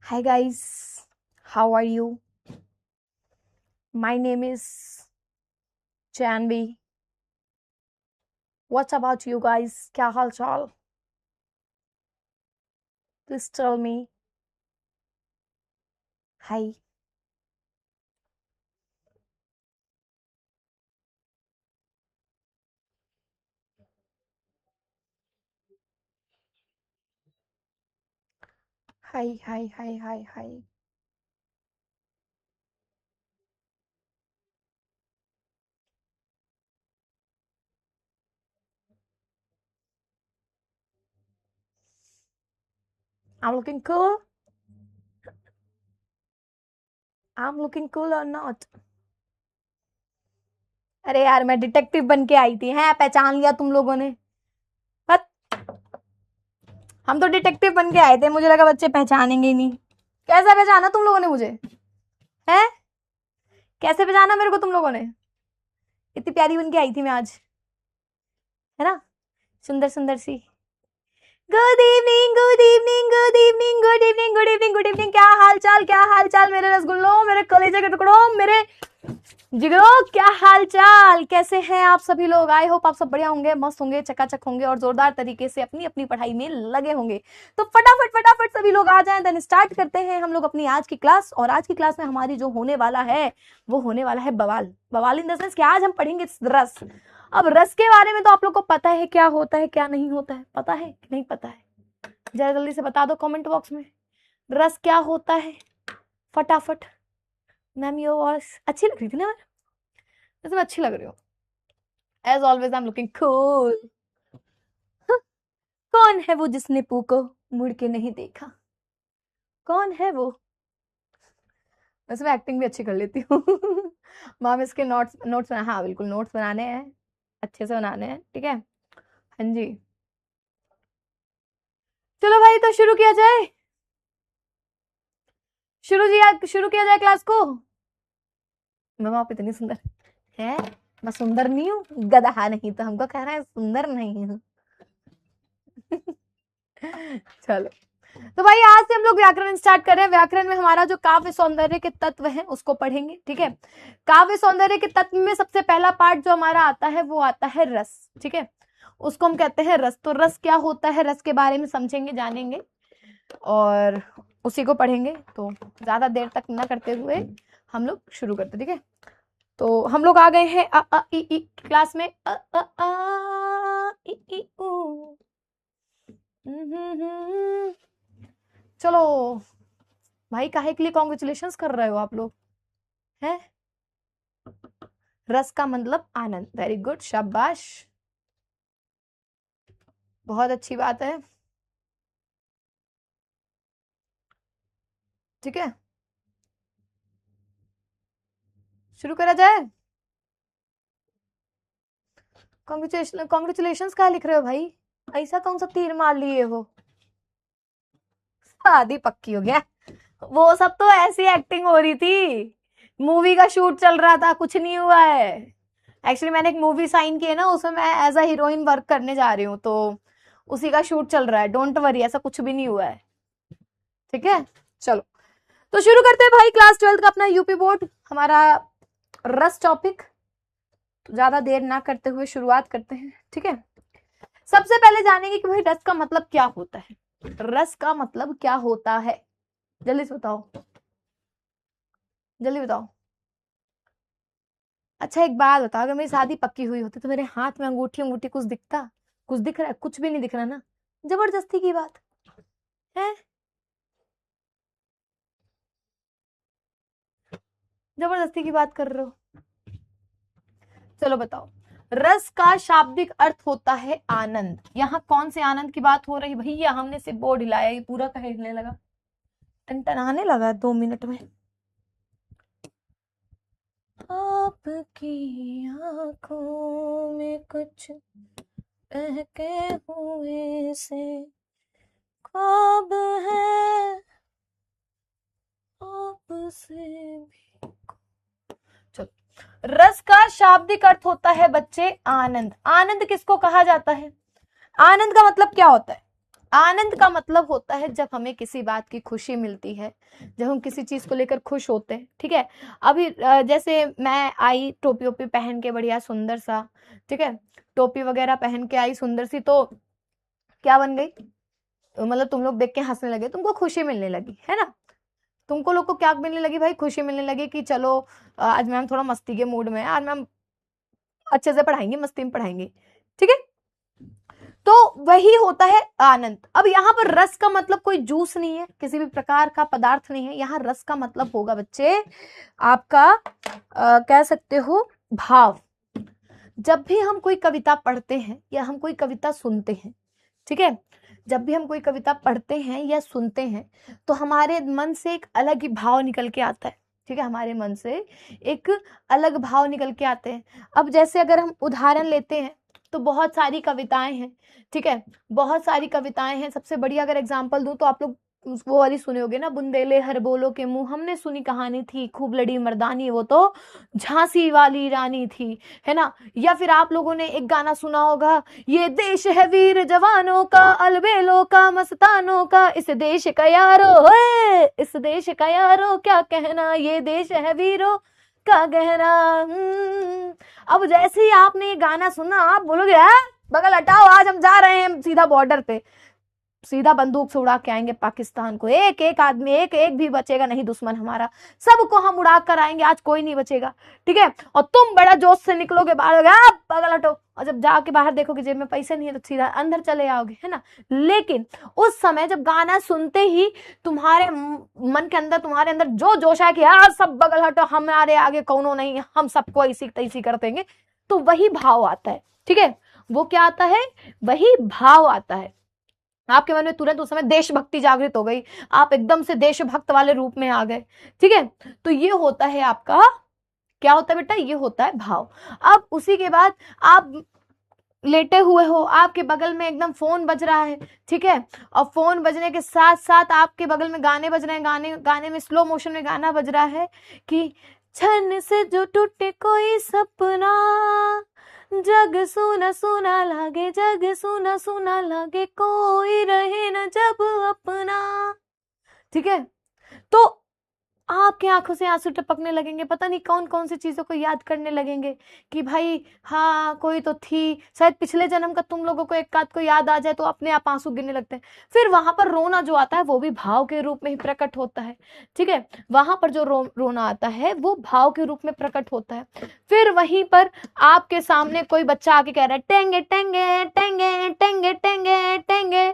Hi guys, how are you? My name is Janvi. What's about you guys? क्या हाल चाल? Please tell me. Hi. Hi, hi, hi, hi, hi. I'm looking cool. I'm looking cool or not? अरे यार मैं detective बन के आई थी हैं, पहचान लिया तुम लोगों ने? बट हम तो डिटेक्टिव बन के आए थे, मुझे लगा बच्चे पहचानेंगे ही नहीं। कैसा पहचाना तुम लोगों ने मुझे? हैं? कैसे पहचाना मेरे को तुम लोगों ने? इतनी प्यारी बन के आई थी मैं आज, है ना? सुंदर सुंदर सी। Good evening, good evening, good evening, good evening, good evening, good evening. क्या हाल चाल, क्या हाल चाल मेरे रसगुल्लों, मेरे कलेजे के टुकड़ों, मेरे जिगरों, क्या हाल चाल? कैसे हैं आप सभी लोग? आई होप आप सब बढ़िया होंगे, मस्त होंगे, चकाचक होंगे और जोरदार तरीके से अपनी अपनी पढ़ाई में लगे होंगे। तो फटाफट फटाफट सभी लोग आ जाएं, देन स्टार्ट करते हैं हम लोग अपनी आज की क्लास। और आज की क्लास में हमारी जो होने वाला है वो होने वाला है बवाल। बवाल इन द सेंस कि आज हम पढ़ेंगे रस। अब रस के बारे में तो आप लोग को पता है क्या होता है क्या नहीं होता है, पता है कि नहीं पता है? जरा जल्दी से बता दो कमेंट बॉक्स में, रस क्या होता है फटाफट। मैम योर वॉइस अच्छी लग रही थी ना? मैं अच्छी लग रही हूँ। As always I am looking cool. कौन है वो जिसने पू को मुड़ के नहीं देखा? कौन है वो? वैसे मैं एक्टिंग भी अच्छी कर लेती हूँ। मैम इसके नोट्स नोट्स बना, हाँ बिल्कुल नोट्स बनाने हैं, अच्छे से बनाने हैं, ठीक है? हाँ जी, चलो भाई तो शुरू किया जाए। शुरू किया जाए क्लास को। मैम आप इतनी सुंदर है, मैं सुंदर नहीं हूँ, गधा नहीं तो हमको कहना है सुंदर नहीं हूँ। चलो तो भाई आज से हम लोग व्याकरण स्टार्ट कर रहे हैं। व्याकरण में हमारा जो काव्य सौंदर्य के तत्व हैं उसको पढ़ेंगे, ठीक है? काव्य सौंदर्य के तत्व में सबसे पहला पार्ट जो हमारा आता है वो आता है रस, ठीक है? उसको हम कहते हैं रस। तो रस क्या होता है, रस के बारे में समझेंगे, जानेंगे और उसी को पढ़ेंगे। तो ज्यादा देर तक ना करते हुए हम लोग शुरू करते, ठीक है? तो हम लोग आ गए हैं अ आ इ ई क्लास में। अ आ आ इ ई उ। चलो भाई, काहे के लिए कॉन्ग्रेचुलेशंस कर रहे हो आप लोग हैं? रस का मतलब आनंद, वेरी गुड, शाबाश, बहुत अच्छी बात है, ठीक है? शुरू करा जाए। कॉन्ग्रेचुलेशंस कहा लिख रहे हो भाई? ऐसा कौन सा तीर मार लिए हो? शादी पक्की हो गया? वो सब तो ऐसी एक्टिंग हो रही थी, मूवी का शूट चल रहा था, कुछ नहीं हुआ है। एक्चुअली मैंने एक मूवी साइन की है ना, उसमें मैं एज अ हीरोइन वर्क करने जा रही हूँ, तो उसी का शूट चल रहा है। डोंट वरी, ऐसा कुछ भी नहीं हुआ है, ठीक है? चलो तो शुरू करते हैं भाई क्लास 12 का अपना यूपी बोर्ड, हमारा रस टॉपिक। ज्यादा देर ना करते हुए शुरुआत करते हैं, ठीक है? सबसे पहले जानेंगे कि भाई रस का मतलब क्या होता है। रस का मतलब क्या होता है, जल्दी से बताओ, जल्दी बताओ। अच्छा एक बात बताओ, अगर मेरी शादी पक्की हुई होती तो मेरे हाथ में अंगूठी अंगूठी कुछ दिखता? कुछ दिख रहा है? कुछ भी नहीं दिख रहा ना। जबरदस्ती की बात है, जबरदस्ती की बात कर रहे हो। चलो बताओ, रस का शाब्दिक अर्थ होता है आनंद। यहाँ कौन से आनंद की बात हो रही भैया? हमने सिर्फ बोर्ड हिलाया, ये पूरा कहे हिलने लगा, टनटनाने लगा 2 मिनट में। आपकी आंखों में कुछ बहके हुए से ख्वाब है आपसे भी। चलो, रस का शाब्दिक अर्थ होता है बच्चे आनंद। आनंद किसको कहा जाता है? आनंद का मतलब क्या होता है? आनंद का मतलब होता है जब हमें किसी बात की खुशी मिलती है, जब हम किसी चीज को लेकर खुश होते हैं, ठीक है। अभी जैसे मैं आई टोपी ओपी पहन के बढ़िया सुंदर सा, ठीक है, टोपी वगैरह पहन के आई सुंदर सी, तो क्या बन गई, मतलब तुम लोग देख के हंसने लगे, तुमको खुशी मिलने लगी, है ना। तुमको लोग को क्या मिलने लगी भाई, खुशी मिलने लगी कि चलो आज मैम थोड़ा मस्ती के मूड में है, आज मैम अच्छे से पढ़ाएंगे, मस्ती में पढ़ाएंगे, ठीक है। तो वही होता है आनंद। अब यहाँ पर रस का मतलब कोई जूस नहीं है, किसी भी प्रकार का पदार्थ नहीं है, यहाँ रस का मतलब होगा बच्चे आपका कह सकते हो भाव। जब भी हम कोई कविता पढ़ते हैं या हम कोई कविता सुनते हैं, ठीक है, जब भी हम कोई कविता पढ़ते हैं या सुनते हैं तो हमारे मन से एक अलग ही भाव निकल के आता है, ठीक है, हमारे मन से एक अलग भाव निकल के आते हैं। अब जैसे अगर हम उदाहरण लेते हैं तो बहुत सारी कविताएं हैं, ठीक है, बहुत सारी कविताएं हैं। सबसे बढ़िया अगर एग्जांपल दूं तो आप लोग वो वाली सुने होगे ना, बुंदेले हर बोलो के मुंह, हमने सुनी कहानी थी, खूब लड़ी मर्दानी, वो तो झांसी वाली रानी थी, है ना। या फिर आप लोगों ने एक गाना सुना होगा, ये देश है वीर जवानों का, अलबेलों का, मस्तानों का, इस देश का यारो है, इस देश का यारो क्या कहना, ये देश है वीरों का गहना। अब जैसे ही आपने ये गाना सुना आप बोलोगे बगल हटाओ, आज हम जा रहे हैं सीधा बॉर्डर पे, सीधा बंदूक से उड़ा के आएंगे पाकिस्तान को, एक एक आदमी, एक एक भी बचेगा नहीं दुश्मन हमारा, सबको हम उड़ा कर आएंगे, आज कोई नहीं बचेगा, ठीक है। और तुम बड़ा जोश से निकलोगे बाहर, बगल हटो, और जब जाके बाहर देखोगे जेब में पैसे नहीं है तो सीधा अंदर चले आओगे, है ना। लेकिन उस समय जब गाना सुनते ही तुम्हारे मन के अंदर, तुम्हारे अंदर जो जोश है कि यार सब बगल हटो, हमारे आगे कौनो नहीं, हम सबको ऐसी तैसी कर देंगे, तो वही भाव आता है, ठीक है। वो क्या आता है, वही भाव आता है आपके मन में, तुरंत उस समय देशभक्ति जागृत हो गई, आप एकदम से देशभक्त वाले रूप में आ गए, ठीक है। तो ये होता है आपका, क्या होता है बेटा, ये होता है भाव। अब उसी के बाद आप लेटे हुए हो, आपके बगल में एकदम फोन बज रहा है, ठीक है, और फोन बजने के साथ साथ आपके बगल में गाने बज रहे हैं, गाने में स्लो मोशन में गाना बज रहा है कि छन से जो टूटे कोई सपना, जग सुना सुना लागे, जग सुना सुना लागे, कोई रहे न जब अपना, ठीक है। तो आपकी आंखों से आंसू टपकने लगेंगे, पता नहीं कौन कौन सी चीजों को याद करने लगेंगे कि भाई हाँ कोई तो थी, शायद पिछले जन्म का तुम लोगों को एक आध को याद आ जाए तो अपने आप आंसू गिरने लगते हैं। फिर वहां पर रोना जो आता है वो भी भाव के रूप में ही प्रकट होता है, ठीक है। वहां पर जो रोना आता है वो भाव के रूप में प्रकट होता है। फिर वहीं पर आपके सामने कोई बच्चा आके कह रहा है टेंगे टेंगे टेंगे टेंगे टेंगे टेंगे,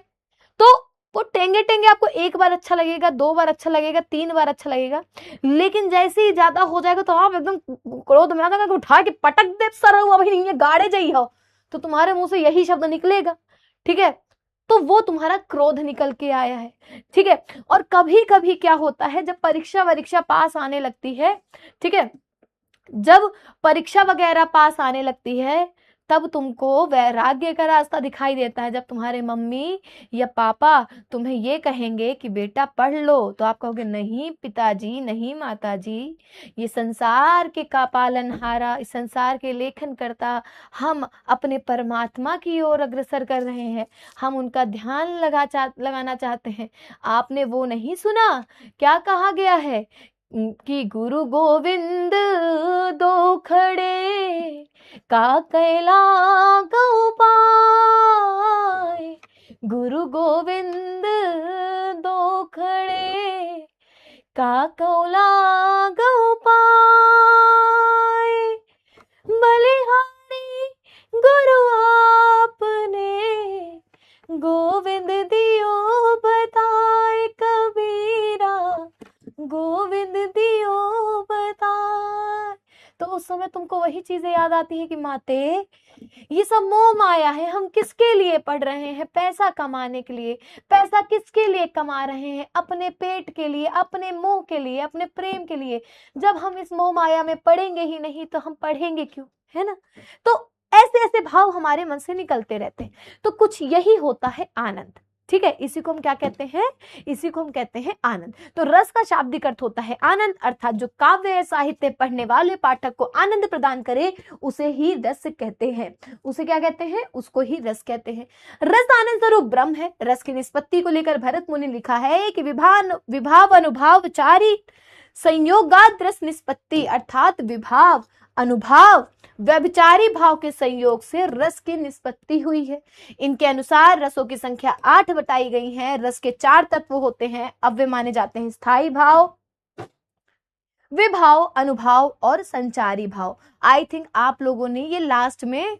तो वो टेंगे टेंगे आपको एक बार अच्छा लगेगा, 2 बार अच्छा लगेगा, 3 बार अच्छा लगेगा, लेकिन जैसे ही ज्यादा हो जाएगा तो आप एकदम क्रोध में आकर उठा के पटक दे, सर हुआ भाई नहीं है गाड़े जाइए हो, तो तुम्हारे मुंह से यही शब्द निकलेगा, ठीक है। तो वो तुम्हारा क्रोध निकल के आया है, ठीक है। और कभी कभी क्या होता है, जब परीक्षा पास आने लगती है, ठीक है, जब परीक्षा वगैरह पास आने लगती है तब तुमको वैराग्य का रास्ता दिखाई देता है। जब तुम्हारे मम्मी या पापा तुम्हें ये कहेंगे कि बेटा पढ़ लो, तो आप कहोगे नहीं पिताजी, नहीं माताजी, ये संसार के का पालनहारा, इस संसार के लेखन करता, हम अपने परमात्मा की ओर अग्रसर कर रहे हैं, हम उनका ध्यान लगाना चाहते हैं। आपने वो नहीं सुना, क्या कहा गया है कि गुरु गोविंद दो खड़े, का कैला गौ पाए, गुरु गोविंद दो खड़े, का कौला गौ पाए, बलिहारी गुरु आपने, गोविंद दियो बताए कबीरा, गोविंद दियो बताए। तो उस समय तुमको वही चीजें याद आती है कि माते ये सब मोह माया है, हम किसके लिए पढ़ रहे हैं, पैसा कमाने के लिए। पैसा किसके लिए कमा रहे हैं, अपने पेट के लिए, अपने मोह के लिए, अपने प्रेम के लिए। जब हम इस मोह माया में पढ़ेंगे ही नहीं तो हम पढ़ेंगे क्यों, है ना। तो ऐसे ऐसे भाव हमारे मन से निकलते रहते हैं। तो कुछ यही होता है आनंद। ठीक है, इसी को हम क्या कहते हैं, इसी को हम कहते हैं आनंद। तो रस का शाब्दिक अर्थ होता है आनंद, अर्थात जो काव्य या साहित्य पढ़ने वाले पाठक को आनंद प्रदान करे उसे ही रस कहते हैं। उसे क्या कहते हैं, उसको ही रस कहते हैं। रस आनंद स्वरूप ब्रह्म है। रस की निष्पत्ति को लेकर भरत मुनि ने लिखा है कि विभाव अनुभाव चारी संयोगाद रस निष्पत्ति, अर्थात विभाव अनुभाव व्यभिचारी भाव के संयोग से रस की निष्पत्ति हुई है। इनके अनुसार रसों की संख्या 8 बताई गई है। रस के 4 तत्व होते हैं, अब वे माने जाते हैं स्थायी भाव, विभाव, अनुभाव और संचारी भाव। आई थिंक आप लोगों ने ये लास्ट में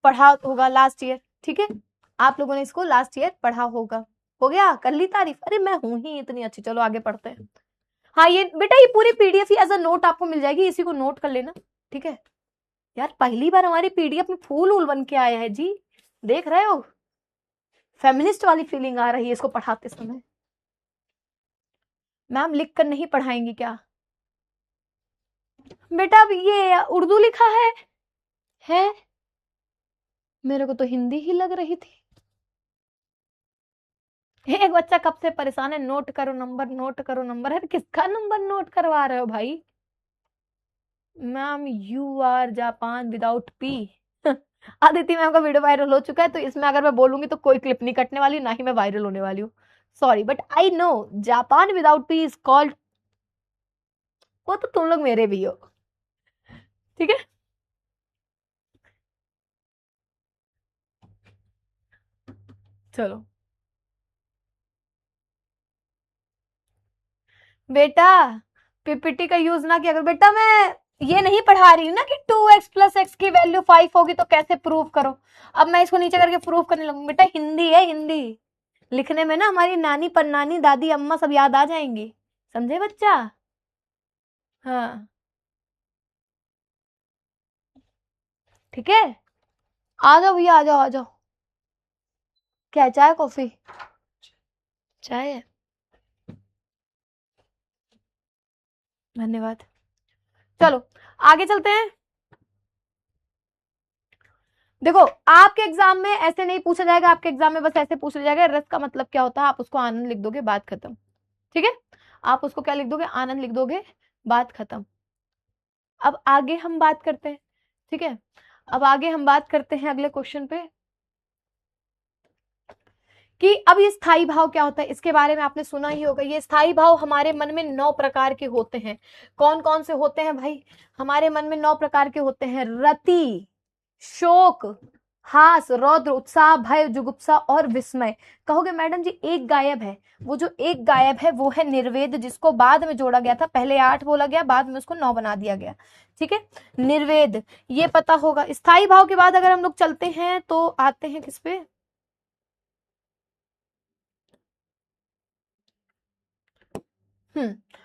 पढ़ा होगा, लास्ट ईयर, ठीक है, आप लोगों ने इसको लास्ट ईयर पढ़ा होगा। हो गया, कर ली तारीफ, अरे मैं हूं ही इतनी अच्छी। चलो आगे पढ़ते हैं। हाँ ये बेटा, ये पूरी पीडीएफ ही एज अ नोट आपको मिल जाएगी, इसी को नोट कर लेना, ठीक है। यार पहली बार हमारी पीडीएफ में फूल वूल बन के आया है जी, देख रहे हो, फेमिनिस्ट वाली फीलिंग आ रही है इसको पढ़ाते समय। मैम लिख कर नहीं पढ़ाएंगी क्या बेटा? अब ये उर्दू लिखा है? मेरे को तो हिंदी ही लग रही थी। एक बच्चा कब से परेशान है, नोट करो नंबर, नोट करो नंबर। है किसका नंबर नोट करवा रहे हो भाई? Ma'am you are Japan without P. Aditi ma'am का वीडियो वायरल हो चुका है, तो इसमें अगर मैं बोलूंगी तो कोई क्लिप नहीं कटने वाली, ना ही मैं वायरल होने वाली हूँ, sorry, but I know Japan without P is called, वो तो तुम लोग मेरे भी हो, ठीक है। चलो बेटा, पीपीटी का यूज ना किया करो बेटा। मैं ये नहीं पढ़ा रही हूँ ना कि 2x + x की वैल्यू 5 होगी तो कैसे प्रूव करो। अब मैं इसको नीचे करके प्रूव करने लगूंगी। बेटा हिंदी है, हिंदी लिखने में ना हमारी नानी परनानी दादी अम्मा सब याद आ जाएंगी, समझे बच्चा? हाँ ठीक है, आ जाओ भैया, आ जाओ आ जाओ। क्या चाय कॉफी? चाय है, धन्यवाद। चलो आगे चलते हैं। देखो आपके एग्जाम में ऐसे नहीं पूछा जाएगा, आपके एग्जाम में बस ऐसे पूछा जाएगा रस का मतलब क्या होता है, आप उसको आनंद लिख दोगे, बात खत्म, ठीक है। आप उसको क्या लिख दोगे, आनंद लिख दोगे, बात खत्म। अब आगे हम बात करते हैं, ठीक है। अब आगे हम बात करते हैं अगले क्वेश्चन पे कि अब ये स्थायी भाव क्या होता है, इसके बारे में आपने सुना ही होगा। ये स्थायी भाव हमारे मन में 9 प्रकार के होते हैं। कौन कौन से होते हैं भाई? हमारे मन में 9 प्रकार के होते हैं। रति, शोक, हास, रौद्र, उत्साह, भय, जुगुप्सा और विस्मय। कहोगे मैडम जी एक गायब है, वो जो एक गायब है वो है निर्वेद, जिसको बाद में जोड़ा गया था। पहले 8 बोला गया, बाद में उसको 9 बना दिया गया, ठीक है। निर्वेद ये पता होगा। स्थायी भाव के बाद अगर हम लोग चलते हैं तो आते हैं किस पे,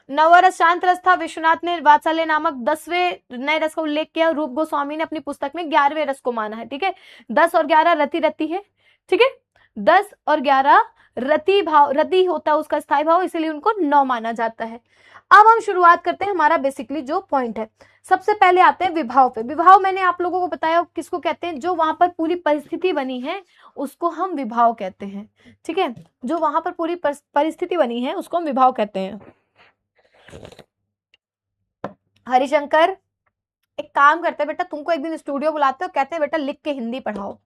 नवरस शांत रस था। विश्वनाथ ने वात्सल्य नामक 10वें नए रस का उल्लेख किया। रूप गोस्वामी ने अपनी पुस्तक में 11वें रस को माना है, ठीक है। 10 और 11 रति रति है, ठीक है। 10 और 11 रति भाव, रति होता है उसका स्थायी भाव, इसीलिए उनको 9 माना जाता है। अब हम शुरुआत करते हैं, हमारा बेसिकली जो पॉइंट है, सबसे पहले आते हैं विभाव पे। विभाव मैंने आप लोगों को बताया किसको कहते हैं, जो वहां पर पूरी परिस्थिति बनी है उसको हम विभाव कहते हैं, ठीक है। जो वहां पर पूरी परिस्थिति बनी है उसको हम विभाव कहते हैं। हरिशंकर एक काम करते हैं बेटा, तुमको एक दिन स्टूडियो बुलाते हो, कहते हैं बेटा लिख के हिंदी पढ़ाओ।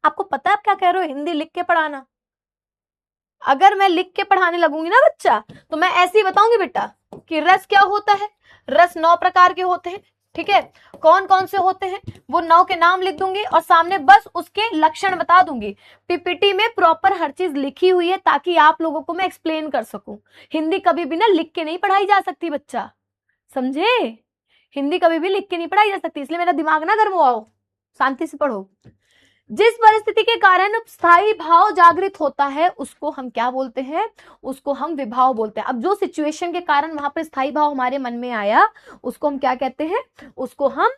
आपको पता है आप क्या कह रहे हो, हिंदी लिख के पढ़ाना। अगर मैं लिख के पढ़ाने लगूंगी ना बच्चा, तो मैं ऐसे ही बताऊंगी बेटा कि रस क्या होता है। रस 9 प्रकार के होते हैं, ठीक है। कौन कौन से होते हैं वो 9 के नाम लिख दूंगी और सामने बस उसके लक्षण बता दूंगी। पीपीटी में प्रॉपर हर चीज लिखी हुई है ताकि आप लोगों को मैं एक्सप्लेन कर सकूं। हिंदी कभी भी ना लिख के नहीं पढ़ाई जा सकती बच्चा, समझे? हिंदी कभी भी लिख के नहीं पढ़ाई जा सकती, इसलिए मेरा दिमाग ना गरमाओ, शांति से पढ़ो। जिस परिस्थिति के कारण स्थायी भाव जागृत होता है उसको हम क्या बोलते हैं, उसको हम विभाव बोलते हैं। अब जो सिचुएशन के कारण वहां पर स्थायी भाव हमारे मन में आया उसको हम क्या कहते हैं, उसको हम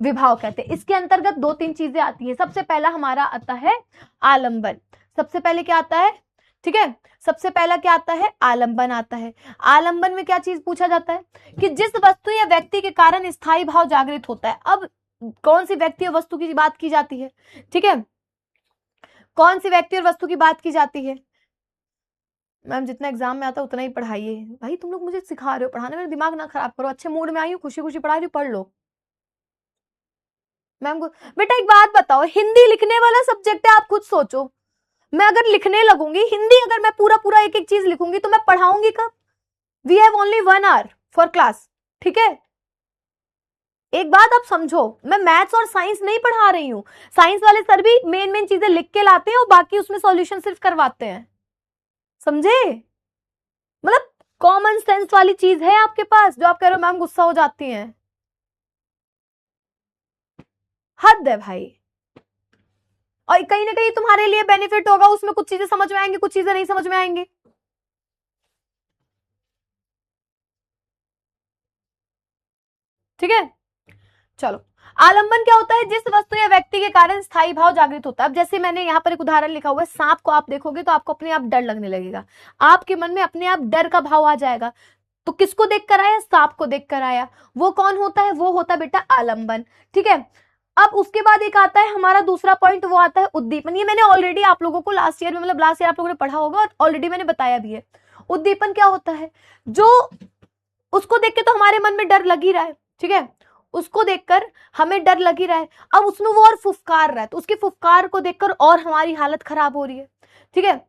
विभाव कहते हैं। इसके अंतर्गत 2-3 चीजें आती हैं। सबसे पहला हमारा आता है आलंबन। सबसे पहले क्या आता है, ठीक है, सबसे पहला क्या आता है, आलंबन आता है। आलंबन में क्या चीज पूछा जाता है कि जिस वस्तु या व्यक्ति के कारण स्थायी भाव जागृत होता है। अब कौन सी व्यक्ति और वस्तु की बात की जाती है, ठीक है। कौन सी व्यक्ति और वस्तु की बात की जाती है? मैम जितना एग्जाम में आता है उतना ही पढ़ाइए। भाई तुम लोग मुझे सिखा रहे हो पढ़ाने, मेरा दिमाग ना खराब करो। अच्छे मूड में आई हूँ, खुशी खुशी पढ़ा रही हूँ, पढ़ लो। मैम को बेटा एक बात बताओ, हिंदी लिखने वाला सब्जेक्ट है, आप खुद सोचो। मैं अगर लिखने लगूंगी हिंदी, अगर मैं पूरा पूरा एक एक चीज लिखूंगी तो मैं पढ़ाऊंगी कब? We have only 1 hour for class, ठीक है? एक बात आप समझो, मैं मैथ्स और साइंस नहीं पढ़ा रही हूं। साइंस वाले सर भी मेन मेन चीजें लिख के लाते हैं और बाकी उसमें सॉल्यूशन सिर्फ करवाते हैं, समझे? मतलब कॉमन सेंस वाली चीज है आपके पास जो आप कह रहे हो मैम गुस्सा हो जाती हैं। हद है भाई। और कहीं ना कहीं तुम्हारे लिए बेनिफिट होगा, उसमें कुछ चीजें समझ में आएंगी, कुछ चीजें नहीं समझ में आएंगी। ठीक है, चलो। आलंबन क्या होता है? जिस वस्तु या व्यक्ति के कारण स्थायी भाव जागृत होता है। अब जैसे मैंने यहाँ पर एक उदाहरण लिखा हुआ है, सांप को आप देखोगे तो आपको अपने आप डर लगने लगेगा, आपके मन में अपने आप डर का भाव आ जाएगा। तो किसको देखकर आया? सांप को देखकर आया। वो कौन होता है? वो होता है बेटा आलंबन, ठीक है? अब उसके बाद एक आता है हमारा दूसरा पॉइंट, वो आता है उद्दीपन। ये मैंने ऑलरेडी आप लोगों को लास्ट ईयर में, मतलब लास्ट ईयर आप लोगों ने पढ़ा होगा और ऑलरेडी मैंने बताया भी है। उद्दीपन क्या होता है? जो उसको देख के तो हमारे मन में डर लग ही रहा है, ठीक है? उसको देखकर हमें डर लग ही रहा है, अब उसमें वो और फुफकार रहा है, तो उसके फुफकार को देखकर और हमारी हालत खराब हो रही है, ठीक है?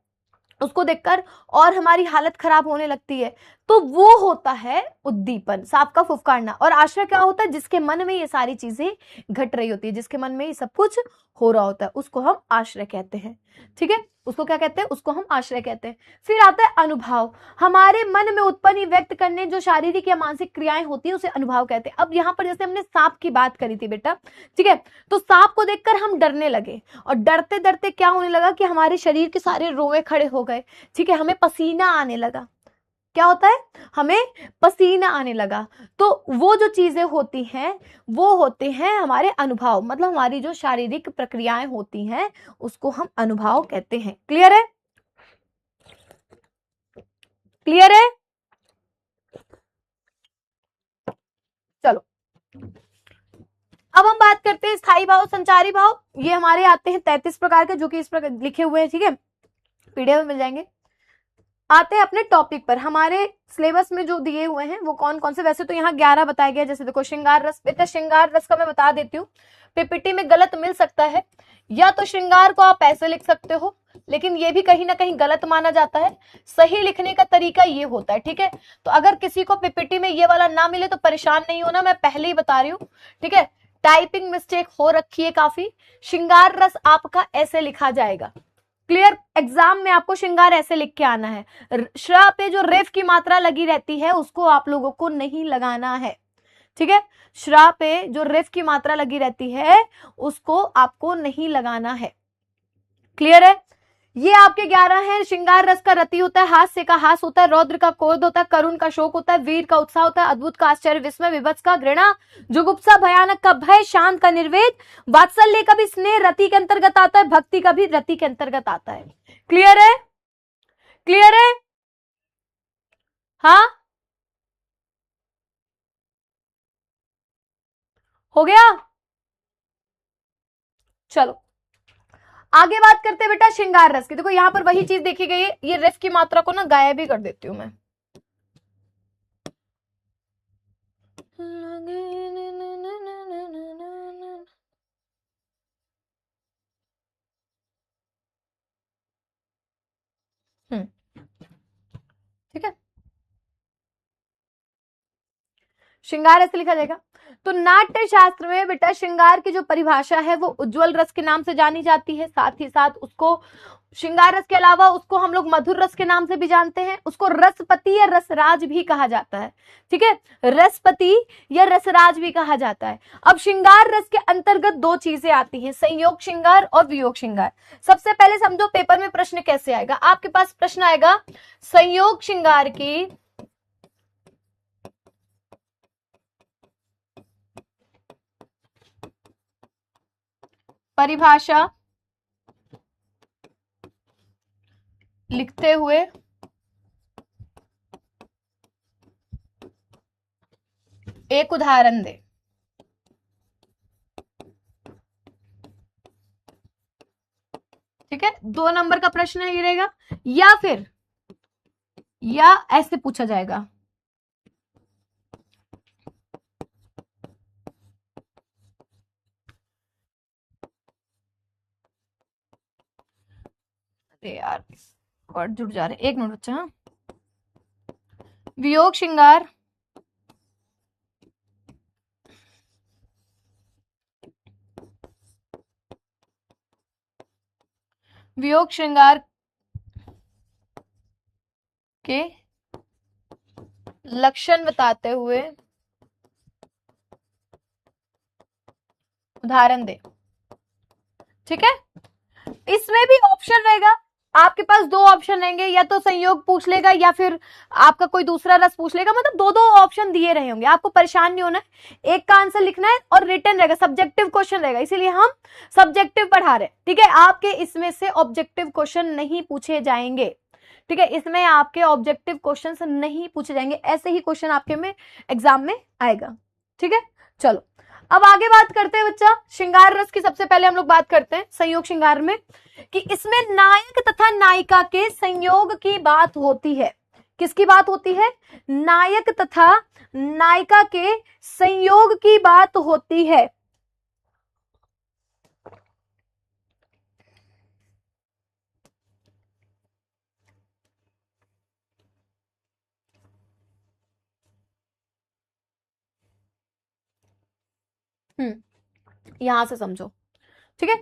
उसको देखकर और हमारी हालत खराब होने लगती है, तो वो होता है उद्दीपन, सांप का फुफकारना। और आश्रय क्या होता है? जिसके मन में ये सारी चीजें घट रही होती है, जिसके मन में ये सब कुछ हो रहा होता है, उसको हम आश्रय कहते हैं, ठीक है? उसको क्या कहते हैं? उसको हम आश्रय कहते हैं। फिर आता है अनुभाव। हमारे मन में उत्पन्न व्यक्त करने जो शारीरिक या मानसिक क्रियाएं होती है उसे अनुभाव कहते हैं। अब यहाँ पर जैसे हमने सांप की बात करी थी बेटा, ठीक है? तो सांप को देखकर हम डरने लगे और डरते डरते क्या होने लगा कि हमारे शरीर के सारे रोए खड़े हो गए, ठीक है? हमें पसीना आने लगा। क्या होता है? हमें पसीना आने लगा। तो वो जो चीजें होती हैं वो होते हैं हमारे अनुभाव, मतलब हमारी जो शारीरिक प्रक्रियाएं होती हैं उसको हम अनुभाव कहते हैं। क्लियर है? क्लियर है? चलो अब हम बात करते हैं स्थायी भाव, संचारी भाव। ये हमारे आते हैं 33 प्रकार के, जो कि इस प्रकार लिखे हुए हैं, ठीक है? पीडीएफ में मिल जाएंगे। आते हैं अपने टॉपिक पर। हमारे सिलेबस में जो दिए हुए हैं वो कौन कौन से? वैसे तो यहाँ 11 बताया गया। जैसे देखो श्रृंगार रस, बेटा श्रृंगार रस का मैं बता देती हूँ, पीपीटी में गलत मिल सकता है। या तो श्रृंगार को आप ऐसे लिख सकते हो, लेकिन ये भी कहीं ना कहीं गलत माना जाता है। सही लिखने का तरीका ये होता है, ठीक है? तो अगर किसी को पीपीटी में ये वाला ना मिले तो परेशान नहीं होना, मैं पहले ही बता रही हूँ, ठीक है? टाइपिंग मिस्टेक हो रखी है काफी। श्रृंगार रस आपका ऐसे लिखा जाएगा। क्लियर? एग्जाम में आपको श्रृंगार ऐसे लिख के आना है। श्र पे जो रेफ की मात्रा लगी रहती है उसको आप लोगों को नहीं लगाना है, ठीक है? श्रा पे जो रेफ की मात्रा लगी रहती है उसको आपको नहीं लगाना है। क्लियर है? ये आपके 11 हैं। श्रृंगार रस का रति होता है, हास्य का हास होता है, रौद्र का क्रोध होता है, करुण का शोक होता है, वीर का उत्साह होता है, अद्भुत का आश्चर्य, विस्मय, विभत्स का घृणा, जुगुप्सा भयानक का भय, शांत का निर्वेद, वात्सल्य का भी स्नेह रति के अंतर्गत आता है, भक्ति का भी रति के अंतर्गत आता है। क्लियर है? क्लियर है? हाँ, हो गया? चलो आगे बात करते हैं बेटा श्रृंगार रस की। देखो यहां पर वही चीज देखी गई है, ये रेफ की मात्रा को ना गायब ही कर देती हूं मैं। ठीक है, श्रृंगार ऐसे लिखा जाएगा। तो नाट्य शास्त्र में बेटा श्रृंगार की जो परिभाषा है वो उज्जवल रस के नाम से जानी जाती है। साथ ही साथ उसको श्रृंगार रस के अलावा उसको हम लोग मधुर रस के नाम से भी जानते हैं। उसको रसपति या रसराज भी कहा जाता है, ठीक है? रसपति या रसराज भी कहा जाता है। अब श्रृंगार रस के अंतर्गत दो चीजें आती हैं, संयोग श्रृंगार और वियोग श्रृंगार। सबसे पहले समझो पेपर में प्रश्न कैसे आएगा। आपके पास प्रश्न आएगा संयोग श्रृंगार की परिभाषा लिखते हुए एक उदाहरण दे। ठीक है, 2 नंबर का प्रश्न है ये रहेगा, या फिर या ऐसे पूछा जाएगा, अरे यार वर्ड जुड़ जा रहे, 1 मिनट बच्चा। हाँ, वियोग श्रृंगार वियोग श्रृंगार के लक्षण बताते हुए उदाहरण दे। ठीक है, इसमें भी ऑप्शन रहेगा, आपके पास 2 ऑप्शन रहेंगे, या तो संयोग पूछ लेगा या फिर आपका कोई दूसरा रस पूछ लेगा, मतलब 2-2 ऑप्शन दिए रहे होंगे, आपको परेशान नहीं होना है, एक का आंसर लिखना है और रिटन रहेगा, सब्जेक्टिव क्वेश्चन रहेगा, इसीलिए हम सब्जेक्टिव पढ़ा रहे हैं। ठीक है, आपके इसमें से ऑब्जेक्टिव क्वेश्चन नहीं पूछे जाएंगे। ठीक है, इसमें आपके ऑब्जेक्टिव क्वेश्चन नहीं पूछे जाएंगे, ऐसे ही क्वेश्चन आपके में एग्जाम में आएगा। ठीक है, चलो अब आगे बात करते हैं बच्चा श्रृंगार रस की। सबसे पहले हम लोग बात करते हैं संयोग श्रृंगार में कि इसमें नायक तथा नायिका के संयोग की बात होती है। किसकी बात होती है? नायक तथा नायिका के संयोग की बात होती है। यहां से समझो। ठीक है,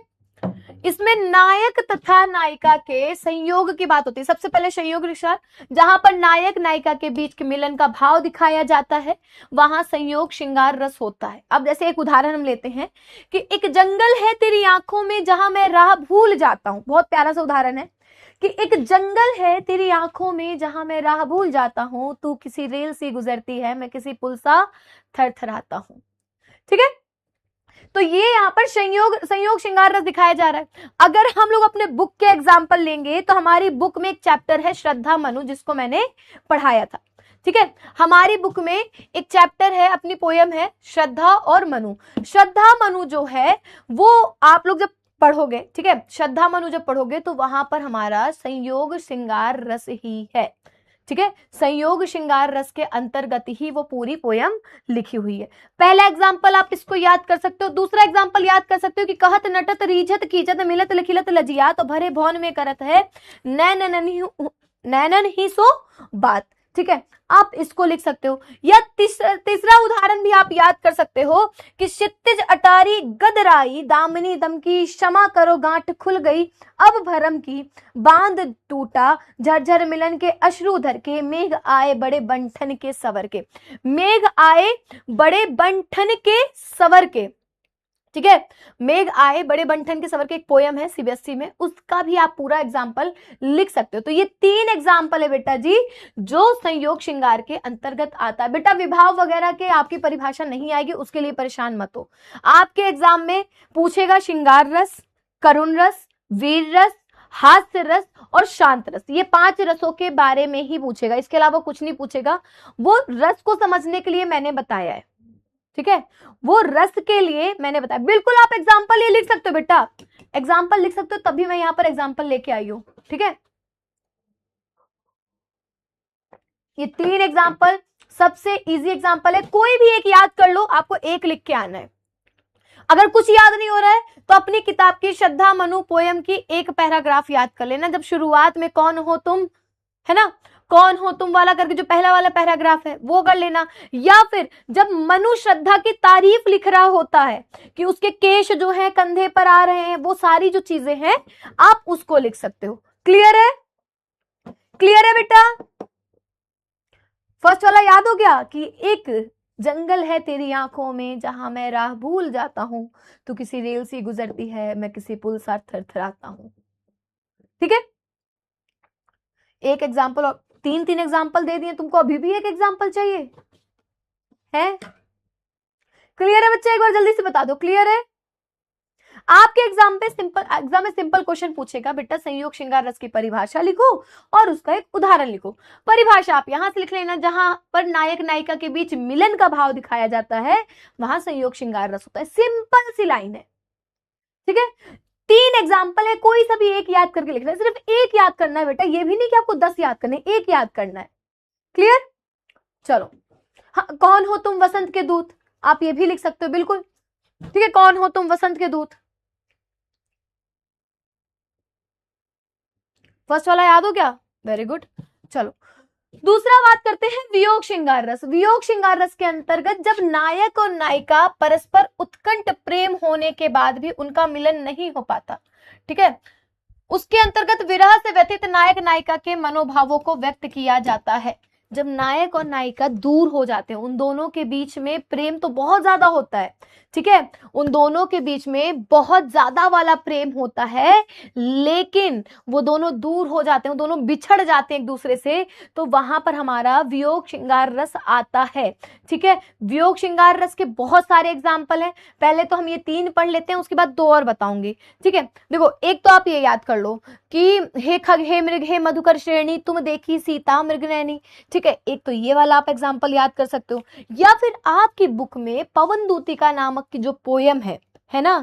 इसमें नायक तथा नायिका के संयोग की बात होती है। सबसे पहले संयोग विचार, जहां पर नायक नायिका के बीच के मिलन का भाव दिखाया जाता है वहां संयोग श्रृंगार रस होता है। अब जैसे एक उदाहरण हम लेते हैं कि एक जंगल है तेरी आंखों में जहां मैं राह भूल जाता हूं। बहुत प्यारा सा उदाहरण है कि एक जंगल है तेरी आंखों में जहां मैं राह भूल जाता हूं, तू किसी रेल सी गुजरती है, मैं किसी पुल सा थरथराता हूं। ठीक है, तो ये यहाँ पर संयोग श्रृंगार रस दिखाया जा रहा है। अगर हम लोग अपने बुक के एग्जाम्पल लेंगे तो हमारी बुक में एक चैप्टर है श्रद्धा मनु, जिसको मैंने पढ़ाया था। ठीक है, हमारी बुक में एक चैप्टर है, अपनी पोयम है श्रद्धा और मनु। श्रद्धा मनु जो है वो आप लोग जब पढ़ोगे, ठीक है, श्रद्धा मनु जब पढ़ोगे तो वहां पर हमारा संयोग श्रृंगार रस ही है। ठीक है, संयोग श्रृंगार रस के अंतर्गत ही वो पूरी पोयम लिखी हुई है। पहला एग्जाम्पल आप इसको याद कर सकते हो। दूसरा एग्जाम्पल याद कर सकते हो कि कहत नटत रीझत कीचत मिलत लिखिलत लजिया, तो भरे भवन में करत है नैनन ही सो बात। ठीक है, आप इसको लिख सकते हो। या तीसरा उदाहरण भी आप याद कर सकते हो कि क्षितिज अटारी गदराई दामिनी दम की, क्षमा करो गांठ खुल गई अब भरम की, बांध टूटा झरझर मिलन के अश्रु धर के, मेघ आए बड़े बंठन के सवर के। मेघ आए बड़े बंठन के सवर के। ठीक है, मेघ आए बड़े बंठन के सवर के एक पोयम है सीबीएसई में, उसका भी आप पूरा एग्जाम्पल लिख सकते हो। तो ये 3 एग्जाम्पल है बेटा जी जो संयोग श्रृंगार के अंतर्गत आता है। बेटा विभाव वगैरह के आपकी परिभाषा नहीं आएगी, उसके लिए परेशान मत हो। आपके एग्जाम में पूछेगा श्रृंगार रस, करुण रस, वीर रस, हास्य रस और शांत रस। ये 5 रसों के बारे में ही पूछेगा, इसके अलावा कुछ नहीं पूछेगा। वो रस को समझने के लिए मैंने बताया है। ठीक है, वो रस के लिए मैंने बताया। बिल्कुल आप एग्जाम्पल ये लिख सकते हो बेटा, एग्जाम्पल लिख सकते हो, तभी मैं यहां पर एग्जाम्पल लेके आई हूं। ठीक है, ये 3 एग्जाम्पल सबसे इजी एग्जाम्पल है, कोई भी एक याद कर लो, आपको एक लिख के आना है। अगर कुछ याद नहीं हो रहा है तो अपनी किताब की श्रद्धा मनु पोयम की एक पैराग्राफ याद कर लेना। जब शुरुआत में कौन हो तुम, है ना, कौन हो तुम वाला करके जो पहला वाला पैराग्राफ है वो कर लेना। या फिर जब मनु श्रद्धा की तारीफ लिख रहा होता है कि उसके केश जो है कंधे पर आ रहे हैं, वो सारी जो चीजें हैं आप उसको लिख सकते हो। क्लियर है? क्लियर है बेटा? फर्स्ट वाला याद हो गया कि एक जंगल है तेरी आंखों में जहां मैं राह भूल जाता हूं, तू किसी रेल सी गुजरती है, मैं किसी पुल सा थरथराता हूं। ठीक है, एक एग्जाम्पल और 3 एग्जाम्पल दे दिए तुमको, अभी भी एक एग्जाम्पल चाहिए है? क्लियर है बच्चे? एक बार जल्दी से बता दो क्लियर है? आपके एग्जाम में सिंपल क्वेश्चन पूछेगा, बेटा संयोग श्रृंगार रस की परिभाषा लिखो और उसका एक उदाहरण लिखो। परिभाषा आप यहां से लिख लेना, जहां पर नायक नायिका के बीच मिलन का भाव दिखाया जाता है वहां संयोग श्रृंगार रस होता है। सिंपल सी लाइन है। ठीक है, 3 एग्जाम्पल है, कोई सा भी एक याद करके लिखना है, सिर्फ एक याद करना है बेटा, ये भी नहीं कि आपको 10 याद करने, एक याद करना है। क्लियर? चलो, हाँ, कौन हो तुम वसंत के दूत, आप ये भी लिख सकते हो, बिल्कुल ठीक है। कौन हो तुम वसंत के दूत, फर्स्ट वाला याद हो गया, वेरी गुड। चलो दूसरा बात करते हैं वियोग श्रृंगार रस। वियोग श्रृंगार रस के अंतर्गत जब नायक और नायिका परस्पर उत्कंठ प्रेम होने के बाद भी उनका मिलन नहीं हो पाता, ठीक है, उसके अंतर्गत विरह से व्यथित नायक नायिका के मनोभावों को व्यक्त किया जाता है। जब नायक और नायिका दूर हो जाते हैं, उन दोनों के बीच में प्रेम तो बहुत ज्यादा होता है, ठीक है, उन दोनों के बीच में बहुत ज्यादा वाला प्रेम होता है, लेकिन वो दोनों दूर हो जाते हैं, वो दोनों बिछड़ जाते हैं एक दूसरे से, तो वहां पर हमारा वियोग श्रृंगार रस आता है, ठीक है। वियोग श्रृंगार रस के बहुत सारे एग्जाम्पल हैं, पहले तो हम ये 3 पढ़ लेते हैं, उसके बाद 2 और बताऊंगी, ठीक है। देखो, एक तो आप ये याद कर लो कि हे खग हे मृग हे मधुकर श्रेणी तुम देखी सीता मृगनयनी, ठीक है, एक तो ये वाला आप एग्जाम्पल याद कर सकते हो। या फिर आपकी बुक में पवन दूतिका नामक की जो पोयम है ना,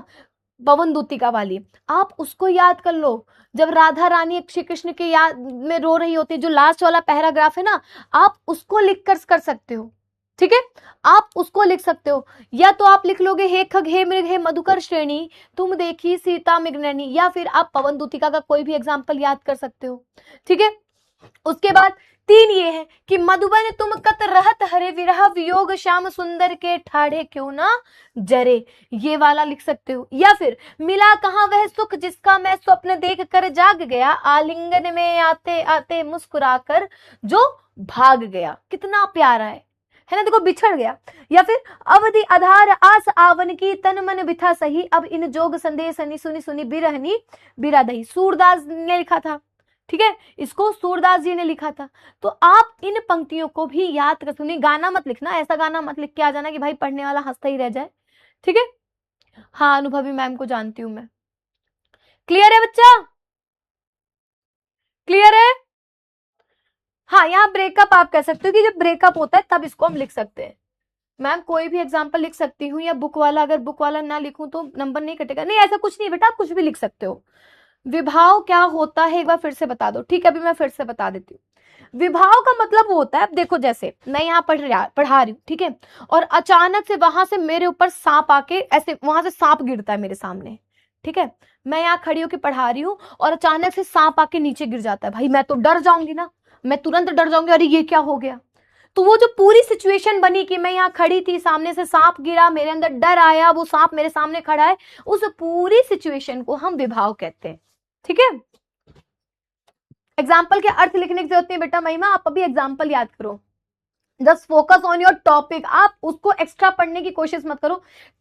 पवन दूतिका वाली, आप उसको याद कर लो। जब राधा रानी श्री कृष्ण के याद में रो रही होती है, जो लास्ट वाला पैराग्राफ है ना, आप उसको लिख कर सकते हो, ठीक है, आप उसको लिख सकते हो। या तो आप लिख लोगे हे खग हे मृग हे मधुकर श्रेणी तुम देखी सीता मृगनयनी, या फिर आप पवन दूतिका का कोई भी एग्जाम्पल याद कर सकते हो, ठीक है। उसके बाद 3 ये है कि मधुबन तुम कत रहत हरे विरह वियोग श्याम सुंदर के ठाढ़े क्यों ना जरे, ये वाला लिख सकते हो। या फिर मिला कहां वह सुख जिसका मैं स्वप्न देख कर जाग गया, आलिंगन में आते आते मुस्कुराकर जो भाग गया, कितना प्यारा है ना, देखो बिछड़ गया। या फिर अवधि आधार आस आवन की तन मन बिथा सही, अब इन जोग संदेश सुनी सुनी बिरहनी बिरादही, सूरदास ने लिखा था, ठीक है, इसको सूरदास जी ने लिखा था। तो आप इन पंक्तियों को भी याद कर सुनिए, गाना मत लिखना, ऐसा गाना मत लिख के आ जाना कि भाई पढ़ने वाला हंसता ही रह जाए, ठीक है। हाँ, अनुभवी मैम को जानती हूं मैं। क्लियर है बच्चा, क्लियर है? हाँ, यहाँ ब्रेकअप आप कह सकते हो कि जब ब्रेकअप होता है तब इसको हम लिख सकते हैं। मैम कोई भी एग्जाम्पल लिख सकती हूँ, या बुक वाला, अगर बुक वाला ना लिखूं तो नंबर नहीं कटेगा, नहीं ऐसा कुछ नहीं बेटा, आप कुछ भी लिख सकते हो। विभाव क्या होता है एक बार फिर से बता दो, ठीक है, अभी मैं फिर से बता देती हूँ। विभाव का मतलब होता है, अब देखो जैसे मैं यहाँ पढ़ा रही हूँ, ठीक है, और अचानक से वहां से मेरे ऊपर सांप आके, ऐसे वहां से सांप गिरता है मेरे सामने, ठीक है, मैं यहाँ खड़ी होकर पढ़ा रही हूँ और अचानक से सांप आके नीचे गिर जाता है, भाई मैं तो डर जाऊंगी ना, मैं तुरंत डर जाऊंगी, अरे ये क्या हो गया। तो वो जो पूरी सिचुएशन बनी कि मैं यहाँ खड़ी थी, सामने से सांप गिरा, मेरे अंदर डर आया, वो सांप मेरे सामने खड़ा है, उस पूरी सिचुएशन को हम विभाव कहते हैं, ठीक है। एग्जाम्पल के अर्थ लिखने की जरूरत नहीं बेटा महिमा, आप अभी एग्जाम्पल याद करो, just focus on your topic, आप उसको एक्स्ट्रा पढ़ने की कोशिश मत करो।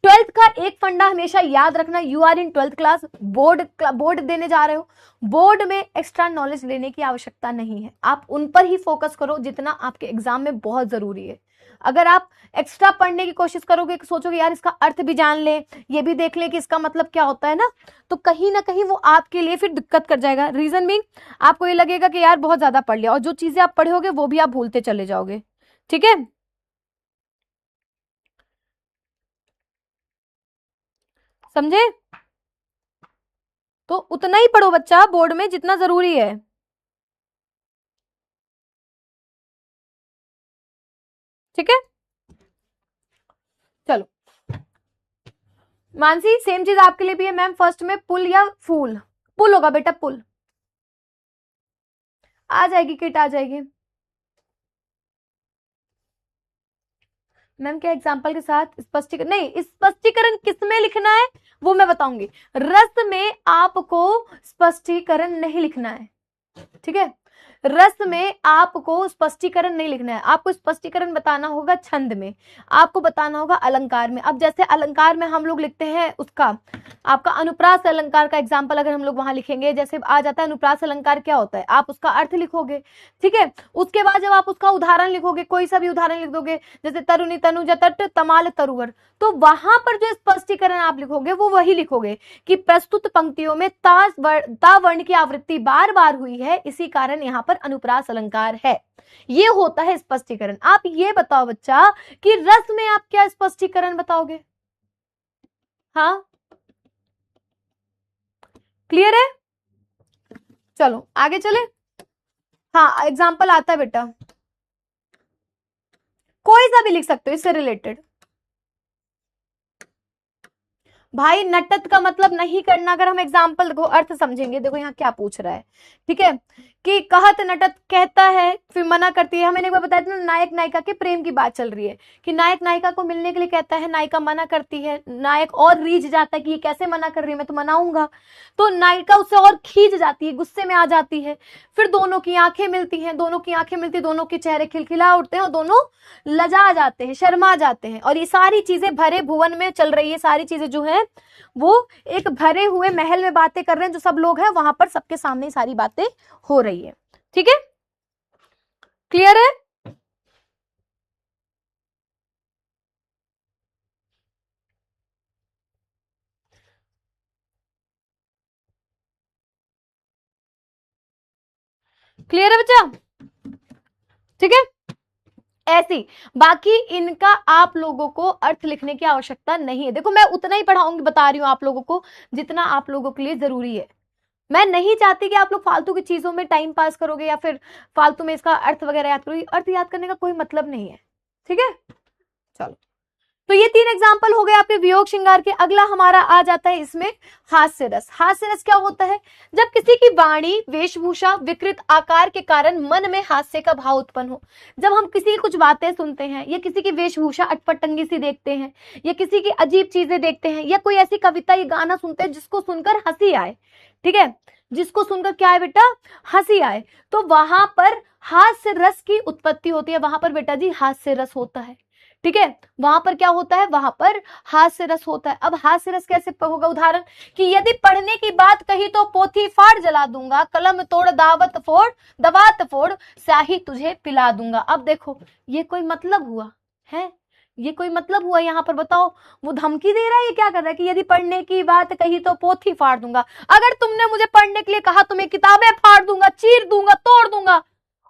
12th का एक फंडा हमेशा याद रखना, you are in 12th class, board देने जा रहे हो, बोर्ड में एक्स्ट्रा नॉलेज लेने की आवश्यकता नहीं है, आप उन पर ही फोकस करो जितना आपके एग्जाम में बहुत जरूरी है। अगर आप एक्स्ट्रा पढ़ने की कोशिश करोगे, सोचोगे यार इसका अर्थ भी जान ले, ये भी देख ले कि इसका मतलब क्या होता है ना, तो कहीं ना कहीं वो आपके लिए फिर दिक्कत कर जाएगा। रीजन मीन आपको ये लगेगा कि यार बहुत ज्यादा पढ़ लिया, और जो चीजें आप पढ़ोगे वो भी आप भूलते चले जाओगे, ठीक है। समझे? तो उतना ही पढ़ो बच्चा बोर्ड में जितना जरूरी है, ठीक है। चलो मानसी, सेम चीज आपके लिए भी है मैम, फर्स्ट में पुल या फूल, पुल होगा बेटा, पुल आ जाएगी, किट आ जाएगी मैम। क्या एग्जाम्पल के साथ स्पष्टीकरण, नहीं स्पष्टीकरण किस में लिखना है वो मैं बताऊंगी, रस में आपको स्पष्टीकरण नहीं लिखना है, ठीक है, रस में आपको स्पष्टीकरण नहीं लिखना है, आपको स्पष्टीकरण बताना होगा छंद में, आपको बताना होगा अलंकार में। अब जैसे अलंकार में हम लोग लिखते हैं उसका, आपका अनुप्रास अलंकार का एग्जाम्पल अगर हम लोग वहां लिखेंगे, जैसे आ जाता है अनुप्रास अलंकार क्या होता है, आप उसका अर्थ लिखोगे, ठीक है। उसके बाद जब आप उसका उदाहरण लिखोगे, कोई सा भी उदाहरण लिख दोगे, जैसे तरुणी तनु जतट तमाल तरुवर, तो वहां पर जो स्पष्टीकरण आप लिखोगे वो वही लिखोगे कि प्रस्तुत पंक्तियों में ता वर्ण की आवृत्ति बार बार हुई है, इसी कारण यहाँ पर अनुप्रास अलंकार है, ये होता है स्पष्टीकरण। आप ये बताओ बच्चा कि रस में आप क्या स्पष्टीकरण बताओगे? हाँ क्लियर है? चलो आगे चले। हाँ एग्जाम्पल आता है बेटा, कोई सा भी लिख सकते हो इससे रिलेटेड। भाई नटत का मतलब नहीं करना, अगर हम एग्जाम्पल को अर्थ समझेंगे। देखो यहाँ क्या पूछ रहा है, ठीक है, कि कहत नटत कहता है, फिर मना करती है। हमें एक बार बताया था नायक नायिका के प्रेम की बात चल रही है कि नायक नायिका को मिलने के लिए कहता है, नायिका मना करती है, नायक और रीझ जाता है कि ये कैसे मना कर रही है, मैं तो मनाऊंगा। तो नायिका उससे और खींच जाती है, गुस्से में आ जाती है। फिर दोनों की आंखें मिलती हैं, दोनों की आंखें मिलती, दोनों के चेहरे खिलखिला उठते हैं और दोनों लजा जाते हैं, शर्मा जाते हैं। और ये सारी चीजें भरे भुवन में चल रही है, सारी चीजें जो है वो एक भरे हुए महल में बातें कर रहे हैं, जो सब लोग हैं वहां पर सबके सामने सारी बातें हो रही है। ठीक है, क्लियर है? क्लियर है बच्चा? ठीक है, ऐसी बाकी इनका आप लोगों को अर्थ लिखने की आवश्यकता नहीं है। देखो मैं उतना ही पढ़ाऊंगी, बता रही हूं आप लोगों को जितना आप लोगों के लिए जरूरी है। मैं नहीं चाहती कि आप लोग फालतू की चीजों में टाइम पास करोगे या फिर फालतू में इसका अर्थ वगैरह याद करोगे। अर्थ याद करने का कोई मतलब नहीं है। ठीक है, चलो तो ये 3 एग्जाम्पल हो गए आपके वियोग श्रृंगार के। अगला हमारा आ जाता है इसमें हास्य रस। हास्य रस क्या होता है? जब किसी की वाणी, वेशभूषा, विकृत आकार के कारण मन में हास्य का भाव उत्पन्न हो। जब हम किसी की कुछ बातें सुनते हैं या किसी की वेशभूषा अटपटंगी सी देखते हैं या किसी की अजीब चीजें देखते हैं या कोई ऐसी कविता या गाना सुनते हैं जिसको सुनकर हंसी आए, ठीक है, जिसको सुनकर क्या है बेटा, हंसी आए, तो वहां पर हास्य रस की उत्पत्ति होती है। वहां पर बेटा जी हास्य रस होता है। ठीक है, वहां पर क्या होता है, वहां पर हास्य रस होता है। अब हास्य रस कैसे होगा? उदाहरण कि यदि पढ़ने की बात कही तो पोथी फाड़ जला दूंगा, कलम तोड़ दावत फोड़, दवात फोड़, स्याही तुझे पिला दूंगा। अब देखो ये कोई मतलब हुआ है? ये कोई मतलब हुआ यहाँ पर? बताओ, वो धमकी दे रहा है, ये क्या कर रहा है कि यदि पढ़ने की बात कही तो पोथी फाड़ दूंगा। अगर तुमने मुझे पढ़ने के लिए कहा तो मैं किताबें फाड़ दूंगा, चीर दूंगा, तोड़ दूंगा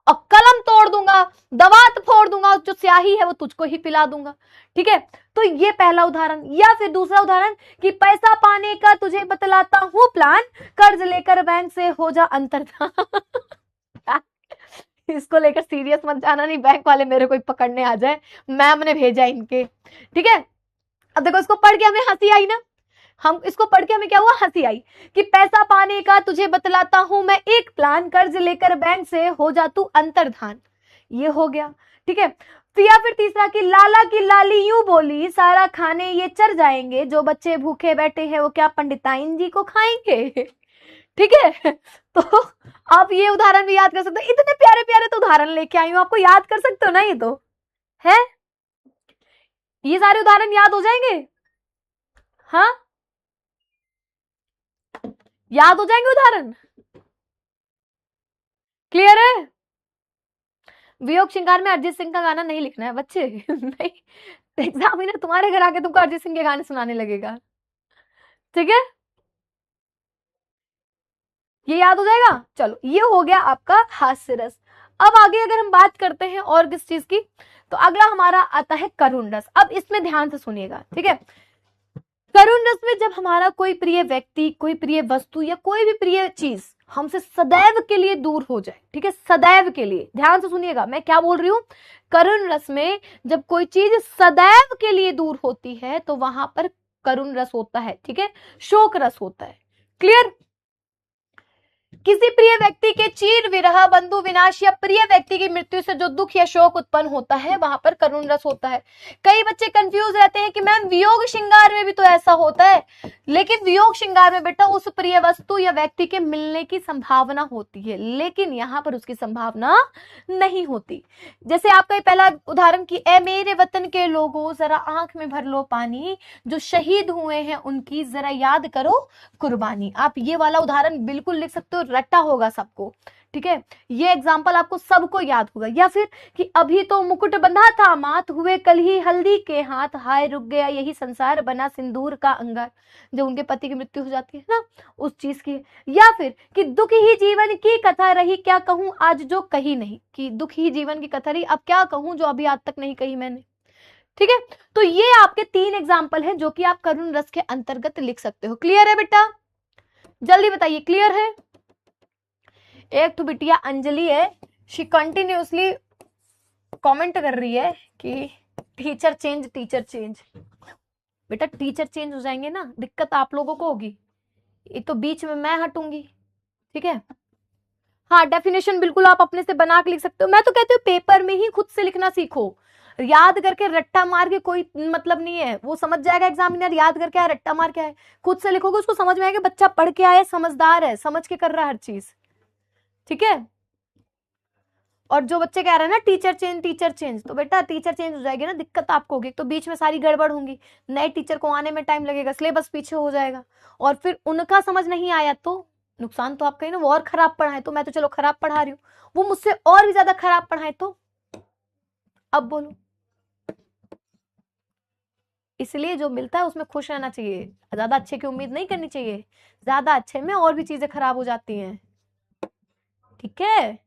और कलम तोड़ दूंगा, दवात फोड़ दूंगा, जो स्याही है वो तुझको ही पिला दूंगा। ठीक है, तो ये पहला उदाहरण। या फिर दूसरा उदाहरण कि पैसा पाने का तुझे बतलाता हूं प्लान, कर्ज लेकर बैंक से हो जा अंतर्धान। इसको लेकर सीरियस मत जाना, नहीं बैंक वाले मेरे को पकड़ने आ जाए, मैम ने भेजा इनके। ठीक है, अब देखो इसको पढ़ के हमें हंसी आई ना, हम इसको पढ़ के हमें क्या हुआ, हंसी आई कि पैसा पाने का तुझे बतलाता हूं मैं एक प्लान, कर्ज लेकर बैंक से हो जा तू अंतर्धान। ये हो गया। ठीक है, तो या फिर तीसरा कि लाला की लाली यूं बोली, सारा खाने ये चर जाएंगे, जो बच्चे भूखे बैठे हैं वो क्या पंडिताइन जी को खाएंगे। ठीक है, तो आप ये उदाहरण भी याद कर सकते हो। इतने प्यारे प्यारे तो उदाहरण लेके आई हूं, आपको याद कर सकते हो ना, ये तो है, ये सारे उदाहरण याद हो जाएंगे। हाँ, याद हो जाएंगे उदाहरण। क्लियर है? वियोग श्रृंगार में अरिजीत सिंह का गाना नहीं लिखना है बच्चे। नहीं, एग्जामिनर तुम्हारे घर आके तुमको अरिजीत सिंह के गाने सुनाने लगेगा। ठीक है, ये याद हो जाएगा। चलो ये हो गया आपका हास्य रस। अब आगे अगर हम बात करते हैं और किस चीज की, तो अगला हमारा आता है करुण रस। अब इसमें ध्यान से सुनिएगा, ठीक है। करुण रस में जब हमारा कोई प्रिय व्यक्ति, कोई प्रिय वस्तु या कोई भी प्रिय चीज हमसे सदैव के लिए दूर हो जाए, ठीक है, सदैव के लिए, ध्यान से सुनिएगा मैं क्या बोल रही हूं। करुण रस में जब कोई चीज सदैव के लिए दूर होती है तो वहां पर करुण रस होता है, ठीक है, शोक रस होता है। क्लियर? किसी प्रिय व्यक्ति के चीर विरह, बंधु विनाश या प्रिय व्यक्ति की मृत्यु से जो दुख या शोक उत्पन्न होता है वहां पर करुण रस होता है। कई बच्चे कंफ्यूज रहते हैं कि मैम वियोग श्रृंगार में भी तो ऐसा होता है, लेकिन वियोग श्रृंगार में बेटा उस प्रिय वस्तु या व्यक्ति के मिलने की संभावना होती है, लेकिन यहाँ पर उसकी संभावना नहीं होती। जैसे आपका पहला उदाहरण कि ए मेरे वतन के लोगों जरा आंख में भर लो पानी, जो शहीद हुए हैं उनकी जरा याद करो कुर्बानी। आप ये वाला उदाहरण बिल्कुल लिख सकते हो, रट्टा होगा सबको। ठीक है, ये एग्जाम्पल आपको सबको याद होगा। या फिर कि अभी तो मुकुट बंधा था माथ, हुए कल ही हल्दी के हाथ, हाय रुक गया यही संसार बना सिंदूर का अंगार। जब उनके पति की मृत्यु हो जाती है ना, उस चीज की। या फिर कि दुख ही जीवन की कथा रही, क्या कहूं आज जो कही नहीं, कि दुख ही जीवन की कथा रही, अब क्या कहूं जो अभी आज तक नहीं कही मैंने। ठीक है, तो ये आपके 3 एग्जाम्पल हैं जो कि आप करुण रस के अंतर्गत लिख सकते हो। क्लियर है बेटा? जल्दी बताइए, क्लियर है? एक तो बिटिया अंजलि है, शी कंटिन्यूअसली कमेंट कर रही है कि टीचर चेंज टीचर चेंज। बेटा टीचर चेंज हो जाएंगे ना, दिक्कत आप लोगों को होगी, ये तो बीच में मैं हटूंगी, ठीक है? हाँ, डेफिनेशन बिल्कुल आप अपने से बना के लिख सकते हो। मैं तो कहती हूँ पेपर में ही खुद से लिखना सीखो, याद करके रट्टा मार के कोई मतलब नहीं है, वो समझ जाएगा एग्जामिनर याद करके आया रट्टा मार के आए। खुद से लिखोगे उसको समझ में आएगा बच्चा पढ़ के आया, समझदार है, समझ के कर रहा है हर चीज, ठीक है? और जो बच्चे कह रहे हैं ना टीचर चेंज, तो बेटा टीचर चेंज हो जाएगी ना, दिक्कत आपको होगी, तो बीच में सारी गड़बड़ होंगी, नए टीचर को आने में टाइम लगेगा, सिलेबस पीछे हो जाएगा, और फिर उनका समझ नहीं आया तो नुकसान तो आपका ही ना। वो और खराब पढ़ाए तो मैं तो चलो खराब पढ़ा रही हूँ, वो मुझसे और भी ज्यादा खराब पढ़ाए तो अब बोलो। इसलिए जो मिलता है उसमें खुश रहना चाहिए, ज्यादा अच्छे की उम्मीद नहीं करनी चाहिए, ज्यादा अच्छे में और भी चीजें खराब हो जाती हैं, ठीक है?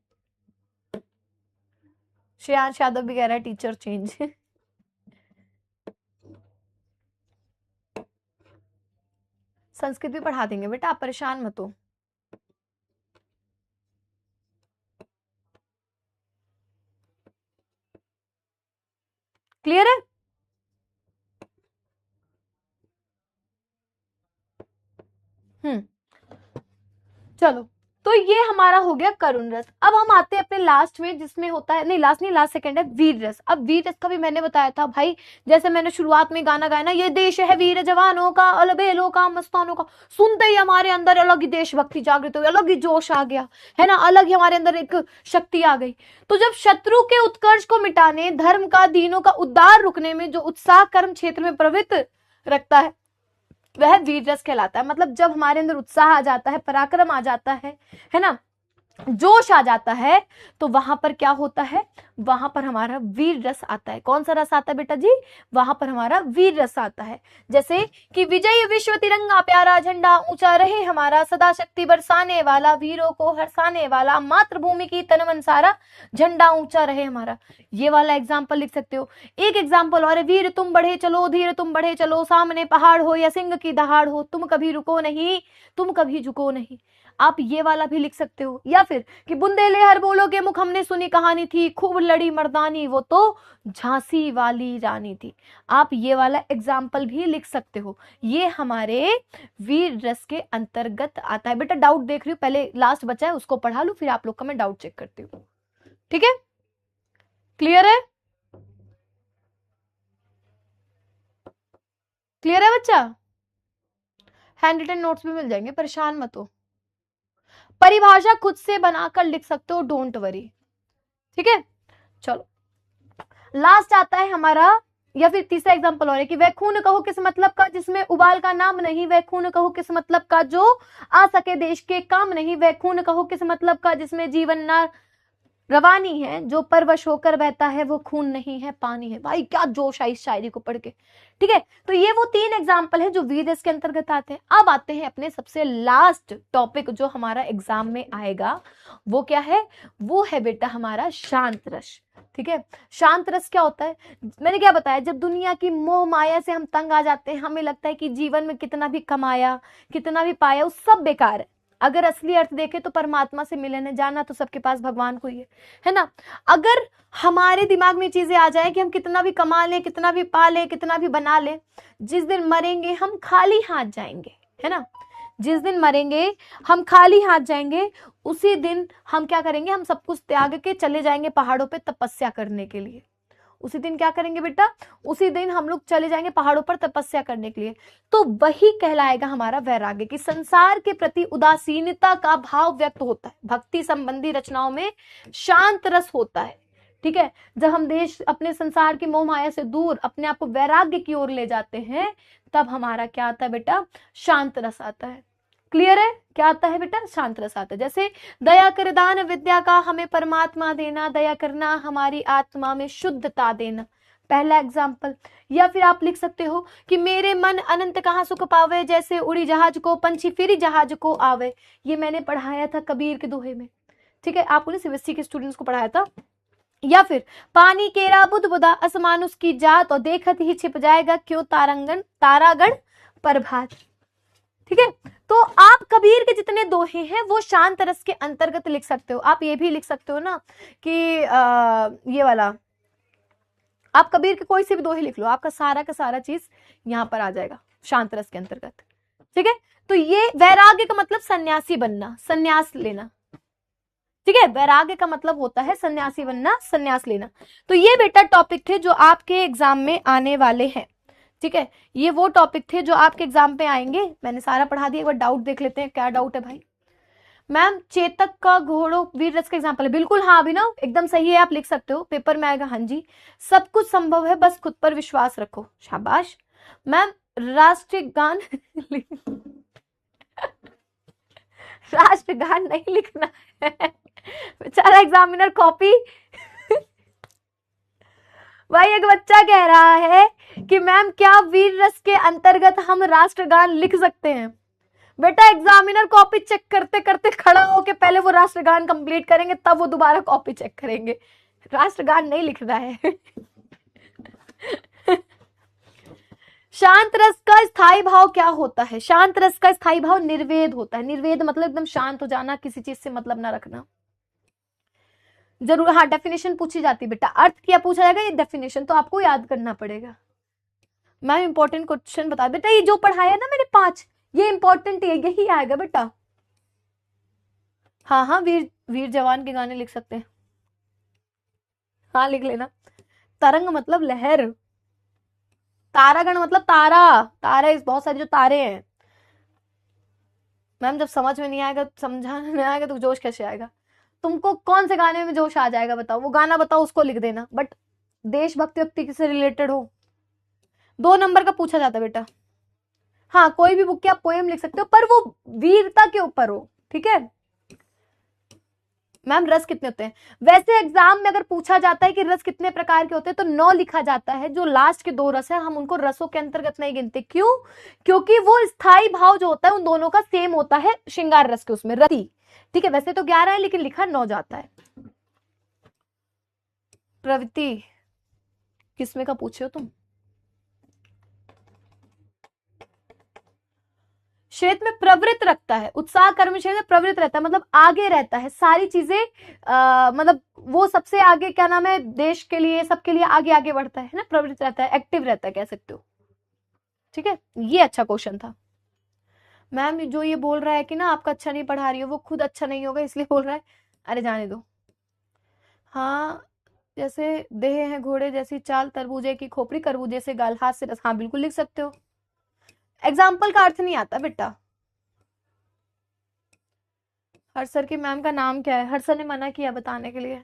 श्रेयांश यादव भी कह रहा है टीचर चेंज। संस्कृत भी पढ़ा देंगे बेटा, आप परेशान मत हो। क्लियर है? चलो, तो ये हमारा हो गया करुण रस। अब हम आते हैं अपने लास्ट में, जिसमें होता है, नहीं लास्ट नहीं, लास्ट सेकंड है वीर रस। अब वीर रस का भी मैंने बताया था भाई, जैसे मैंने शुरुआत में गाना गाया ना, ये देश है वीर जवानों का, अलबेलों का, मस्तानों का, सुनते ही हमारे अंदर अलग ही देशभक्ति जागृत हुई, अलग ही जोश आ गया, है ना, अलग ही हमारे अंदर एक शक्ति आ गई। तो जब शत्रु के उत्कर्ष को मिटाने, धर्म का, दीनों का उद्धार रुकने में जो उत्साह कर्म क्षेत्र में प्रवृत्त रखता है, वह वीर रस कहलाता है। मतलब जब हमारे अंदर उत्साह आ जाता है, पराक्रम आ जाता है ना, जोश आ जाता है, तो वहां पर क्या होता है, वहां पर हमारा वीर रस आता है। कौन सा रस आता है बेटा जी? वहां पर हमारा वीर रस आता है। जैसे कि विजय विश्व तिरंगा प्यारा झंडा ऊंचा रहे हमारा, सदा शक्ति बरसाने वाला, वीरों को हरसाने वाला, मातृभूमि की तन मन सारा, झंडा ऊंचा रहे हमारा। ये वाला एग्जाम्पल लिख सकते हो। एक एग्जाम्पल और है, वीर तुम बढ़े चलो, धीर तुम बढ़े चलो, सामने पहाड़ हो या सिंह की दहाड़ हो, तुम कभी रुको नहीं, तुम कभी झुको नहीं। आप ये वाला भी लिख सकते हो। या फिर कि बुंदेले हर बोलोगे मुख हमने सुनी कहानी थी, खूब लड़ी मर्दानी वो तो झांसी वाली रानी थी। आप ये वाला एग्जाम्पल भी लिख सकते हो। ये हमारे वीर रस के अंतर्गत आता है। बेटा डाउट देख रही हूँ, पहले लास्ट बचा है उसको पढ़ा लूं, फिर आप लोग का मैं डाउट चेक करती हूँ, ठीक है? क्लियर है? क्लियर है बच्चा? हैंड रिटन नोट्स भी मिल जाएंगे, परेशान मत हो। परिभाषा खुद से बनाकर लिख सकते हो, डोंट वरी, ठीक है? चलो लास्ट आता है हमारा, या फिर तीसरा एग्जांपल और है कि वह खून कहो किस मतलब का जिसमें उबाल का नाम नहीं, वह खून कहो किस मतलब का जो आ सके देश के काम नहीं, वह खून कहो किस मतलब का जिसमें जीवन ना रवानी है, जो परवश होकर बहता है वो खून नहीं है पानी है। भाई क्या जोश आई इस शायरी को पढ़ के, ठीक है? तो ये वो 3 एग्जाम्पल है जो वीर रस के अंतर्गत आते हैं। अब आते हैं अपने सबसे लास्ट टॉपिक जो हमारा एग्जाम में आएगा, वो क्या है? वो है बेटा हमारा शांत रस, ठीक है? शांत रस क्या होता है? मैंने क्या बताया, जब दुनिया की मोह माया से हम तंग आ जाते हैं, हमें लगता है कि जीवन में कितना भी कमाया, कितना भी पाया, वो सब बेकार है। अगर असली अर्थ देखे तो परमात्मा से मिलने जाना तो सबके पास भगवान को ही है ना? अगर हमारे दिमाग में चीजें आ जाए कि हम कितना भी कमा ले, कितना भी पा ले, कितना भी बना ले, जिस दिन मरेंगे हम खाली हाथ जाएंगे, है ना? जिस दिन मरेंगे हम खाली हाथ जाएंगे, उसी दिन हम क्या करेंगे, हम सब कुछ त्याग के चले जाएंगे पहाड़ों पे तपस्या करने के लिए। उसी दिन क्या करेंगे बेटा? उसी दिन हम लोग चले जाएंगे पहाड़ों पर तपस्या करने के लिए। तो वही कहलाएगा हमारा वैराग्य, कि संसार के प्रति उदासीनता का भाव व्यक्त होता है। भक्ति संबंधी रचनाओं में शांत रस होता है, ठीक है? जब हम देश अपने संसार की मोह माया से दूर अपने आप को वैराग्य की ओर ले जाते हैं, तब हमारा क्या आता है बेटा? शांत रस आता है। क्लियर है? क्या आता है बेटा? शांत रस आता है। जैसे दया कर दान विद्या का हमें परमात्मा देना, दया करना हमारी आत्मा में शुद्धता देना, पहला एग्जाम्पल। या फिर आप लिख सकते हो कि मेरे मन अनंत कहाँ सुख पावे, जैसे उड़ी जहाज को पंछी फिरी जहाज को आवे। ये मैंने पढ़ाया था कबीर के दोहे में, ठीक है? आपने सीबीएसई के स्टूडेंट्स को पढ़ाया था। या फिर पानी केरा बुध बुधा असमान उसकी जात, और देखत ही छिप जाएगा क्यों तारागण प्रभात। ठीक है। तो आप कबीर के जितने दोहे हैं वो शांत रस के अंतर्गत लिख सकते हो। आप ये भी लिख सकते हो ना कि ये वाला, आप कबीर के कोई से भी दोहे लिख लो, आपका सारा का सारा चीज यहाँ पर आ जाएगा शांत रस के अंतर्गत। ठीक है। तो ये वैराग्य का मतलब सन्यासी बनना, सन्यास लेना। ठीक है, वैराग्य का मतलब होता है सन्यासी बनना, सन्यास लेना। तो ये बेटा टॉपिक थे जो आपके एग्जाम में आने वाले हैं। ठीक है, ये वो टॉपिक थे जो आपके एग्जाम पे आएंगे। मैंने सारा पढ़ा दिया, एक बार डाउट देख लेते हैं, क्या डाउट है भाई। मैम चेतक का घोड़ों वीर रस का एग्जाम्पल है, बिल्कुल हाँ अभिनव एकदम सही है, आप लिख सकते हो, पेपर में आएगा। हाँ जी, सब कुछ संभव है, बस खुद पर विश्वास रखो, शाबाश। मैम राष्ट्रीय गान राष्ट्रगान नहीं लिखना है बेचारा एग्जामिनर कॉपी भाई एक बच्चा कह रहा है कि मैम क्या वीर रस के अंतर्गत हम राष्ट्रगान लिख सकते हैं। बेटा एग्जामिनर कॉपी चेक करते करते खड़ा होके पहले वो राष्ट्रगान कंप्लीट करेंगे, तब वो दोबारा कॉपी चेक करेंगे। राष्ट्रगान नहीं लिखना है शांत रस का स्थायी भाव क्या होता है? शांत रस का स्थायी भाव निर्वेद होता है। निर्वेद मतलब एकदम शांत हो जाना, किसी चीज से मतलब ना रखना। जरूर हाँ, डेफिनेशन पूछी जाती बेटा, अर्थ क्या पूछा जाएगा, ये डेफिनेशन तो आपको याद करना पड़ेगा। मैम इंपॉर्टेंट क्वेश्चन बता बेटा, ये जो पढ़ाया ना मैंने 5, ये इंपॉर्टेंट है, यही आएगा बेटा। हाँ हाँ, वीर जवान के गाने लिख सकते हैं, हाँ लिख लेना। तरंग मतलब लहर, तारागण मतलब तारा, तारे बहुत सारे जो तारे हैं। मैम जब समझ में नहीं आएगा, समझाने नहीं आएगा तो जोश कैसे आएगा? तुमको कौन से गाने में जोश आ जाएगा बताओ, वो गाना बताओ, उसको लिख देना, बट देशभक्ति भक्ति से रिलेटेड हो। 2 नंबर का पूछा जाता बेटा। हाँ कोई भी बुक के आप पोएम लिख सकते हो, पर वो वीरता के ऊपर हो। ठीक है मैम, रस कितने होते हैं? वैसे एग्जाम में अगर पूछा जाता है कि रस कितने प्रकार के होते हैं तो 9 लिखा जाता है। जो लास्ट के 2 रस है हम उनको रसों के अंतर्गत नहीं गिनते। क्यों? क्योंकि वो स्थायी भाव जो होता है उन दोनों का सेम होता है श्रृंगार रस के उसमें, रति। ठीक है, वैसे तो 11 है लेकिन लिखा 9 जाता है। प्रवृत्ति किसमें का पूछे हो तुम? क्षेत्र में प्रवृत्त रखता है, उत्साह कर्म क्षेत्र में प्रवृत्त रहता है, मतलब आगे रहता है सारी चीजें, मतलब वो सबसे आगे, क्या नाम है, देश के लिए सबके लिए आगे आगे बढ़ता है ना, प्रवृत्त रहता है, एक्टिव रहता है, कह सकते हो। ठीक है, ये अच्छा क्वेश्चन था। मैम जो ये बोल रहा है कि ना आपका अच्छा नहीं पढ़ा रही हो, वो खुद अच्छा नहीं होगा इसलिए बोल रहा है। अरे जाने दो। हाँ जैसे देह है घोड़े जैसी चाल, तरबूजे की खोपड़ी खरबूजे से गाल, हाथ से रस, हाँ बिल्कुल लिख सकते हो। एग्जाम्पल का अर्थ नहीं आता बेटा। हर सर की मैम का नाम क्या है? हर सर ने मना किया बताने के लिए।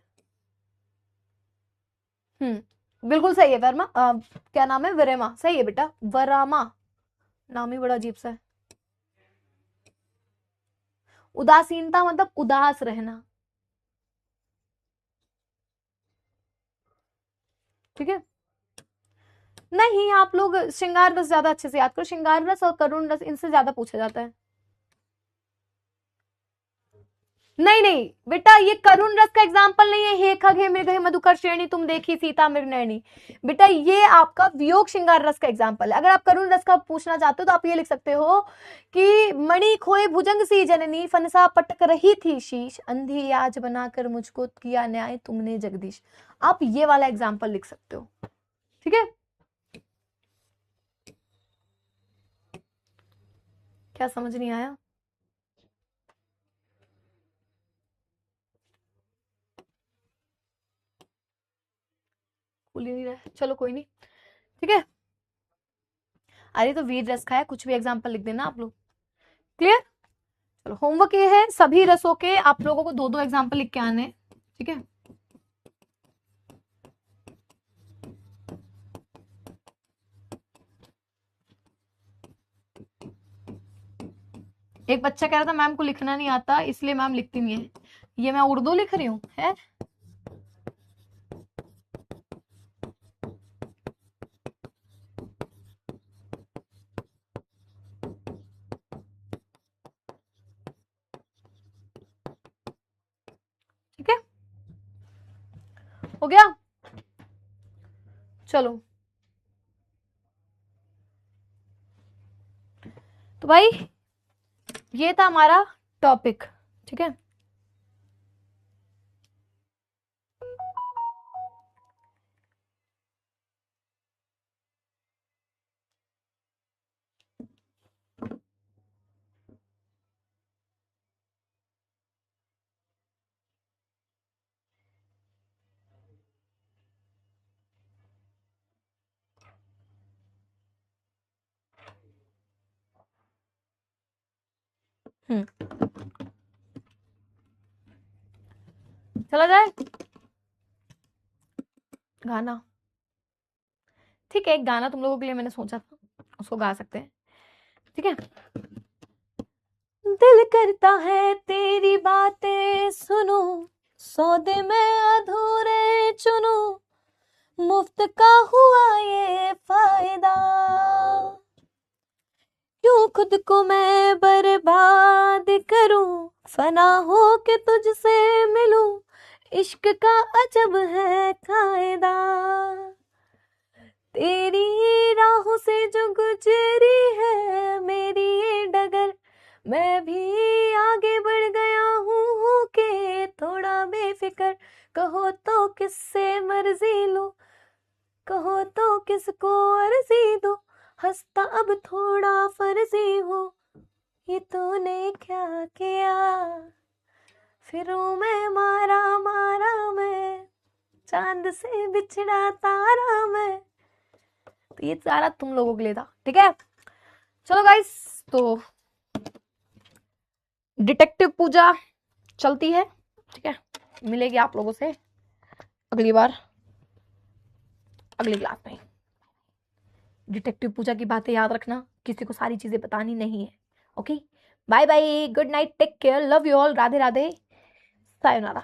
बिल्कुल सही है वर्मा, क्या नाम है, वरेमा, सही है बेटा, वरामा, नाम ही बड़ा अजीब सा है। उदासीनता मतलब उदास रहना। ठीक है, नहीं आप लोग श्रृंगार रस ज्यादा अच्छे से याद करो, श्रृंगार रस और करुण रस इनसे ज्यादा पूछा जाता है। नहीं नहीं बेटा, ये करुण रस का एग्जाम्पल नहीं है। हे खग हे मृग हे मधुकर श्रेणी तुम देखी सीता मृग नैनी, बेटा ये आपका वियोग श्रृंगार रस का एग्जाम्पल है। अगर आप करुण रस का पूछना चाहते हो तो आप ये लिख सकते हो कि मणि खोए भुजंग सी जननी, फनसा पटक रही थी शीश, अंधी आज बनाकर मुझको किया न्याय तुमने जगदीश। आप ये वाला एग्जाम्पल लिख सकते हो। ठीक है, क्या समझ नहीं आया? खुल ही नहीं रहा है, चलो कोई नहीं। ठीक है, अरे तो वीर रस का है, कुछ भी एग्जाम्पल लिख देना आप लोग। क्लियर? चलो होमवर्क ये है, सभी रसों के आप लोगों को 2-2 एग्जाम्पल लिख के आने। ठीक है, एक बच्चा कह रहा था मैम को लिखना नहीं आता इसलिए मैम लिखती नहीं है। ये मैं उर्दू लिख रही हूँ है? ठीक है, हो गया? चलो तो भाई ये था हमारा टॉपिक, ठीक है। चला जाए गाना। ठीक है, एक गाना तुम लोगों के लिए मैंने सोचा था, उसको गा सकते हैं, ठीक है। दिल करता है तेरी बातें सुनूं, सौदे में अधूरे चुनूं, मुफ्त का हुआ ये फायदा, क्यों खुद को मैं बर्बाद करूं, फना हो के तुझसे मिलूं, इश्क का अजब है कायदा, तेरी राहों से जो गुजरी है मेरी ये डगर, मैं भी आगे बढ़ गया हूँ के थोड़ा बेफिक्र, कहो तो किससे मर्जी लूं, कहो तो किसको अर्जी दूं, हंसता अब थोड़ा फर्जी हूँ, ये तूने क्या किया, फिरूं मैं मारा मारा मैं, चांद से बिछड़ा तारा मैं। तो ये सारा तुम लोगों के लिए था, ठीक है। चलो गाइस, तो डिटेक्टिव पूजा चलती है, ठीक है। मिलेगी आप लोगों से अगली बार, अगली क्लास में। डिटेक्टिव पूजा की बातें याद रखना, किसी को सारी चीजें बतानी नहीं है, okay. Bye bye, good night, take care, love you all, Radhe Radhe, sayonara.